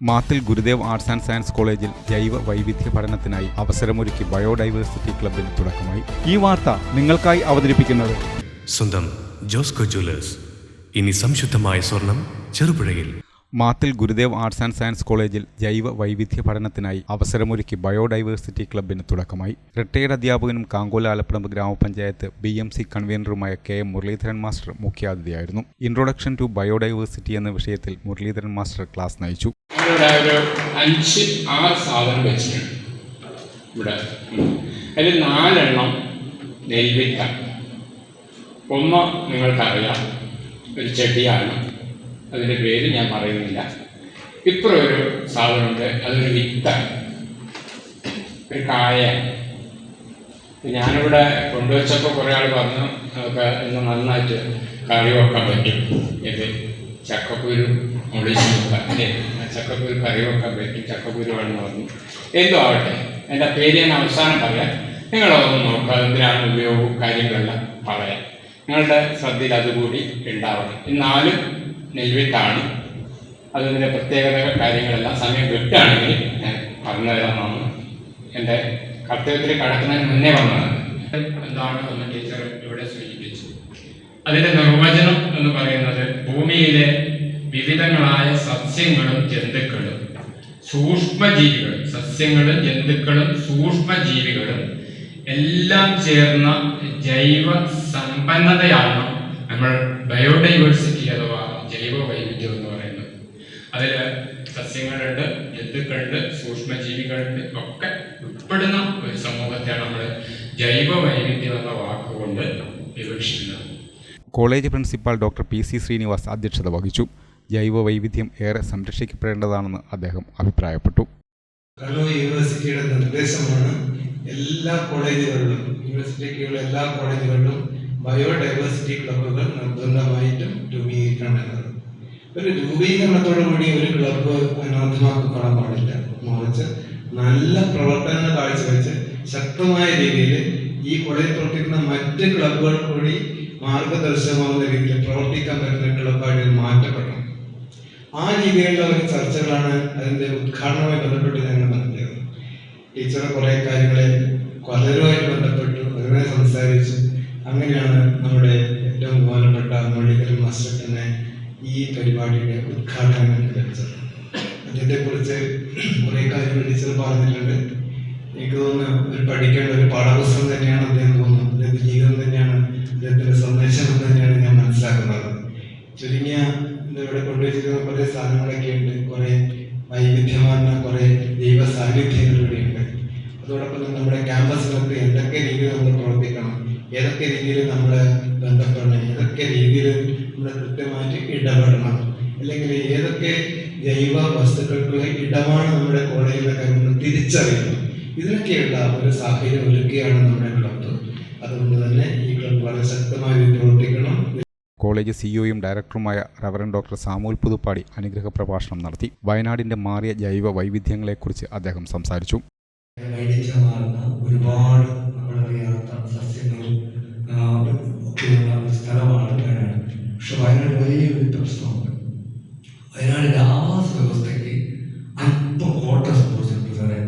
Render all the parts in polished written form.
മാത്തിൽ Gurudev arts and science കോളേജിൽ ജൈവ വൈവിധ്യ പഠനത്തിനായി അവസരമൊരുക്കി ബയോഡൈവേഴ്സിറ്റി ക്ലബിന് തുടക്കമായി. ഈ വാർത്ത നിങ്ങൾക്കായി അവതരിപ്പിക്കുന്നത് സ്വന്തം ജോസ്കോ ജ്വല്ലേഴ്സ്. ഇനി സംശുദ്ധമായ സ്വർണം ചെറുപുഴയിൽ. മാത്തിൽ ഗുരുദേവ് ആർട്സ് ആൻഡ് സയൻസ് കോളേജിൽ ജൈവ വൈവിധ്യ പഠനത്തിനായി അവസരമൊരുക്കി ബയോഡൈവേഴ്സിറ്റി ക്ലബിന് തുടക്കമായി. റിട്ടയർഡ് അധ്യാപകനും കാങ്കോല ആലപ്പുഴ ഗ്രാമപഞ്ചായത്ത് BMC കൺവീനറുമായ KM മുരളീധരൻ മാസ്റ്റർ മുഖ്യാതിഥിയായിരുന്നു. ഇൻട്രൊഡക്ഷൻ ടു ബയോഡൈവേഴ്സിറ്റി എന്ന വിഷയത്തിൽ മുരളീധരൻ മാസ്റ്റർ ക്ലാസ് നയിച്ചു. ഒരു 5-6 സാധനം വെച്ചിട്ടുണ്ട് ഇവിടെ. അതിൽ 4 നെൽവിത്ത. ഒന്ന് നിങ്ങൾക്കറിയാം, ഒരു ചെടിയാണ്, അതിൻ്റെ പേര് ഞാൻ പറയുന്നില്ല. ഇപ്പുറം ഒരു സാധനമുണ്ട്, അതൊരു വിത്താണ്, ഒരു കായ. ഞാനിവിടെ കൊണ്ടുവച്ചപ്പോൾ കുറേ ആൾ പറഞ്ഞു നമുക്ക് ഇന്ന് നന്നായിട്ട് കറി വെക്കാൻ പറ്റും, ഇത് ചക്കക്കുരു ഒളിച്ച് നോക്കാം അല്ലേ, ചക്കക്കുരു കറി വെക്കാൻ പറ്റും, ചക്കക്കുരു വേണമെന്ന് പറഞ്ഞു. എന്തോ ആവട്ടെ, എൻ്റെ പേര് ഞാൻ അവസാനം പറയാം, നിങ്ങളതൊന്ന് നോക്കുക, എന്തിനാണ് ഉപയോഗവും കാര്യങ്ങളെല്ലാം പറയാം. നിങ്ങളുടെ ശ്രദ്ധയിൽ അതുകൂടി ഉണ്ടാവണം. ഈ 4 നെൽവിത്താണ്. അതിൻ്റെ പ്രത്യേകത കാര്യങ്ങളെല്ലാം സമയം കിട്ടുകയാണെങ്കിൽ ഞാൻ പറഞ്ഞു തരാമെന്നാണ് എൻ്റെ കർത്തവ്യത്തിൽ കടക്കുന്നതിന് മുന്നേ പറഞ്ഞത്. എന്താണ് എന്ന് ടീച്ചർ ഇവിടെ സൂചിപ്പിച്ചു. അതിൻ്റെ നിർവചനം എന്ന് പറയുന്നത് ഭൂമിയിലെ വിവിധങ്ങളായ സസ്യങ്ങളും ജന്തുക്കളും സൂക്ഷ്മജീവികളും, സസ്യങ്ങളും ജന്തുക്കളും സൂക്ഷ്മജീവികളും എല്ലാം ചേർന്ന ജൈവ സമ്പന്നതയാണ് നമ്മൾ ബയോഡൈവേഴ്സിറ്റി അഥവാ ജൈവ വൈവിധ്യം എന്ന് പറയുന്നത്. അതിൽ സസ്യങ്ങളുണ്ട്, ജന്തുക്കളുണ്ട്, സൂക്ഷ്മജീവികളുണ്ട്, ഒക്കെ ഉൾപ്പെടുന്ന ഒരു സമൂഹത്തെയാണ് നമ്മൾ ജൈവ വൈവിധ്യം എന്ന വാക്കുകൊണ്ട് വിവക്ഷിക്കുന്നത്. College principal doctor PC Srinivas അധ്യക്ഷത വഹിച്ചു. ജൈവ വൈവിധ്യം ഏറെ സംരക്ഷിക്കപ്പെടേണ്ടതാണെന്ന് അദ്ദേഹം അഭിപ്രായപ്പെട്ടു. കണ്ണൂർ യൂണിവേഴ്സിറ്റിയുടെ നിർദ്ദേശമാണ് എല്ലാ കോളേജുകളിലും, യൂണിവേഴ്സിറ്റിക്കുള്ള എല്ലാ കോളേജുകളിലും ബയോഡൈവേഴ്സിറ്റി ക്ലബ്ബുകൾ നിർബന്ധമായിട്ടും രൂപീകരിക്കണമെന്നത്. ഒരു രൂപീകരണത്തോടുകൂടി ഒരു ക്ലബ്ബ് അനാഥമാക്കപ്പെടാൻ പാടില്ല. മറിച്ച് നല്ല പ്രവർത്തനങ്ങൾ കാഴ്ചവെച്ച് ശക്തമായ രീതിയിൽ ഈ കോളേജിൽ പ്രവർത്തിക്കുന്ന മറ്റ് ക്ലബ്ബുകൾ കൂടി മാർഗദർശകമാകുന്ന രീതിയിൽ പ്രവർത്തിക്കാൻ പറ്റുന്ന ക്ലബ്ബായിട്ട് മാറ്റപ്പെടണം. ആ രീതിയിലുള്ള ഒരു ചർച്ചകളാണ് അതിൻ്റെ ഉദ്ഘാടനവുമായി ബന്ധപ്പെട്ട് ഞങ്ങൾ നടത്തിയത്. ടീച്ചർ കുറേ കാര്യങ്ങളെ പലരുമായിട്ട് ബന്ധപ്പെട്ടു, അതിനെ സംസാരിച്ചു. അങ്ങനെയാണ് നമ്മുടെ ഏറ്റവും ബഹുമാനപ്പെട്ട മുരളീധരൻ മാസ്റ്റർ തന്നെ ഈ പരിപാടിയുടെ ഉദ്ഘാടനം ലഭിച്ചത്. അതിനെക്കുറിച്ച് കുറേ കാര്യങ്ങൾ ടീച്ചർ പറഞ്ഞിട്ടുണ്ട്. എനിക്ക് തോന്നുന്നു ഒരു പഠിക്കേണ്ട ഒരു പാഠപുസ്തകം തന്നെയാണ് അദ്ദേഹം തോന്നുന്നത്. അദ്ദേഹത്തിൻ്റെ ജീവിതം തന്നെയാണ് അദ്ദേഹത്തിൻ്റെ സന്ദേശം എന്ന് തന്നെയാണ് ഞാൻ മനസ്സിലാക്കുന്നത്. ചുരുങ്ങിയ ഇവിടെ കൊണ്ടുവച്ചിരിക്കുന്ന കുറേ സാധനങ്ങളൊക്കെ ഉണ്ട്, കുറേ വൈവിധ്യമാർന്ന കുറേ ദൈവ സാന്നിധ്യങ്ങൾ ഇവിടെയുണ്ട്. അതോടൊപ്പം തന്നെ നമ്മുടെ ക്യാമ്പസിനകത്ത് എന്തൊക്കെ രീതിയിൽ നമ്മൾ പ്രവർത്തിക്കണം, ഏതൊക്കെ രീതിയിൽ നമ്മൾ ബന്ധപ്പെടണം, ഏതൊക്കെ രീതിയിൽ നമ്മൾ കൃത്യമായിട്ട് ഇടപെടണം, അല്ലെങ്കിൽ ഏതൊക്കെ ജൈവ വസ്തുക്കൾക്കുള്ള ഇടമാണ് നമ്മുടെ കോളേജിലൊക്കെ നമ്മൾ തിരിച്ചറിയണം. ഇതിനൊക്കെയുള്ള ഒരു സാഹചര്യം ഒരുക്കുകയാണ് നമ്മുടെ ക്ലബ്ബ്. അതുകൊണ്ട് തന്നെ ഈ ക്ലബ്ബ് വളരെ ശക്തമായി പ്രവർത്തിക്കണം. കോളേജ് CEOയും ഡയറക്ടറുമായ റവറൻ ഡോക്ടർ സാമുൽ പുതുപ്പാടി അനുഗ്രഹ പ്രഭാഷണം നടത്തി. വയനാടിന്റെ മാറിയ ജൈവ വൈവിധ്യങ്ങളെക്കുറിച്ച് അദ്ദേഹം സംസാരിച്ചു. വൈവിധ്യമാർന്ന ഒരുപാട് നമ്മളറിയാത്ത സസ്യങ്ങളും ഒക്കെയുള്ള ഒരു സ്ഥലമാണ് വയനാട്. പക്ഷെ വയനാട് വലിയൊരു പ്രശ്നമുണ്ട്. വയനാടിൻ്റെ ആവാസ വ്യവസ്ഥയ്ക്ക് അല്പം കോട്ട സംഭവിച്ചിട്ടുണ്ട് സാറേ.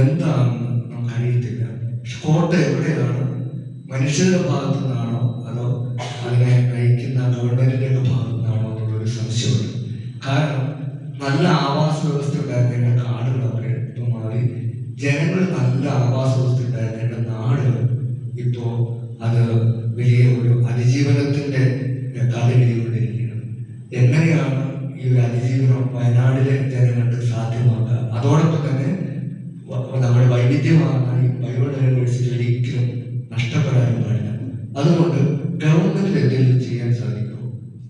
എന്താണെന്ന് നമുക്കറിയത്തില്ല. പക്ഷെ കോട്ട എവിടെയാണ്? മനുഷ്യരുടെ ഭാഗത്തു നിന്നാണോ അതോ അതിനെ നയിക്കുന്ന ഗവൺമെന്റിന്റെ ഭാഗത്തു നിന്നാണോ എന്നുള്ളൊരു സംശയമുണ്ട്. കാരണം നല്ല ആവാസ വ്യവസ്ഥ ഉണ്ടായിരുന്ന കാടുകളൊക്കെ ഇപ്പം മാറി ജനങ്ങൾ നല്ല ആവാസ വ്യവസ്ഥ ഉണ്ടായിരുന്ന നാടുകൾ ഇപ്പോൾ അത് വലിയ ഒരു അതിജീവനത്തിന്റെ കഥ എഴുതിക്കൊണ്ടിരിക്കുകയാണ്. എങ്ങനെയാണ് ഈ ഒരു അതിജീവനം വയനാടിലെ ജനങ്ങൾക്ക് സാധ്യമാക്കുക? അതോടൊപ്പം തന്നെ നമ്മുടെ വൈവിധ്യമാർന്ന ഈ ബയോഡൈവേഴ്സിറ്റി ഒരിക്കലും നഷ്ടപ്പെടാൻ പാടില്ല. അതുകൊണ്ട് ഗവൺമെന്റിൽ എന്തെങ്കിലും ചെയ്യാൻ സാധിക്കുമോ,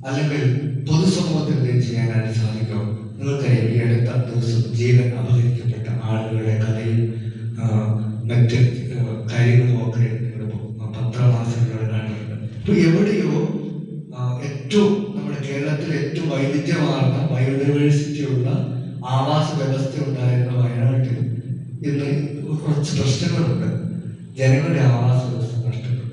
അല്ലെങ്കിൽ പൊതുസമൂഹത്തിൽ എന്തെങ്കിലും ചെയ്യാനായിട്ട് സാധിക്കുമോ? നിങ്ങൾക്കറിയാം, ഈ അടുത്ത ദിവസം ജീവൻ അപഹരിക്കപ്പെട്ട ആളുകളുടെ കഥയും മറ്റ് കാര്യങ്ങളും ഒക്കെ പത്രമാസികകൾ കാണുന്നുണ്ട്. ഇപ്പൊ എവിടെയോ ഏറ്റവും നമ്മുടെ കേരളത്തിലെ ഏറ്റവും വൈവിധ്യമാർന്ന ബയോഡൈവേഴ്സിറ്റി ഉള്ള ആവാസ വ്യവസ്ഥ ഉണ്ടായിരുന്ന വയനാട്ടിൽ ഇന്ന് കുറച്ച് പ്രശ്നങ്ങളുണ്ട്. ജനങ്ങളുടെ ആവാസ വ്യവസ്ഥ നഷ്ടപ്പെട്ടു.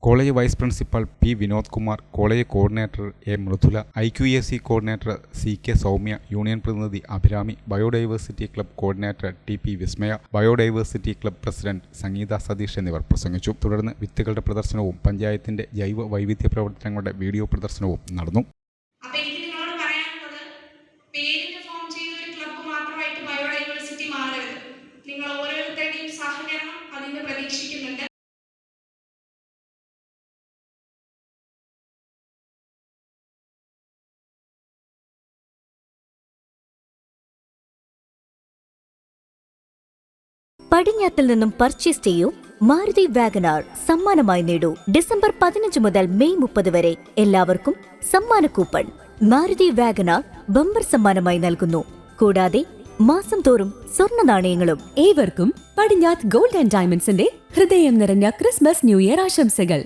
College vice principal P Vinod Kumar, college coordinator A Mridula, IQAC coordinator CK Soumya, union പ്രതിനിധി Abhirami, biodiversity club coordinator TP Vismaya, biodiversity club president Sangeetha Satheesh എന്നിവർ പ്രസംഗിച്ചു. തുടർന്ന് വിത്തുകളുടെ പ്രദർശനവും പഞ്ചായത്തിന്റെ ജൈവ വൈവിധ്യ പ്രവർത്തനങ്ങളുടെ വീഡിയോ പ്രദർശനവും നടന്നു. നിങ്ങൾ ഓരോരുത്തരുടെയും സഹകരണം അതിന് പ്രതീക്ഷിക്കുന്നുണ്ട്. പടിഞ്ഞാത്തിൽ നിന്നും പർച്ചേസ് ചെയ്യൂ മാരുതി വാഗനാർ സമ്മാനമായി നേടൂ. ഡിസംബർ 15 മുതൽ മെയ് 30 വരെ എല്ലാവർക്കും സമ്മാന കൂപ്പൺ മാരുതി വാഗനാർ ബമ്പർ സമ്മാനമായി നൽകുന്നു. കൂടാതെ മാസം തോറും സ്വർണ്ണ നാണയങ്ങളും. ഏവർക്കും പടിഞ്ഞാത്ത് ഗോൾഡ് ആൻഡ് ഡയമണ്ട്സിന്റെ ഹൃദയം നിറഞ്ഞ ക്രിസ്മസ് ന്യൂ ഇയർ ആശംസകൾ.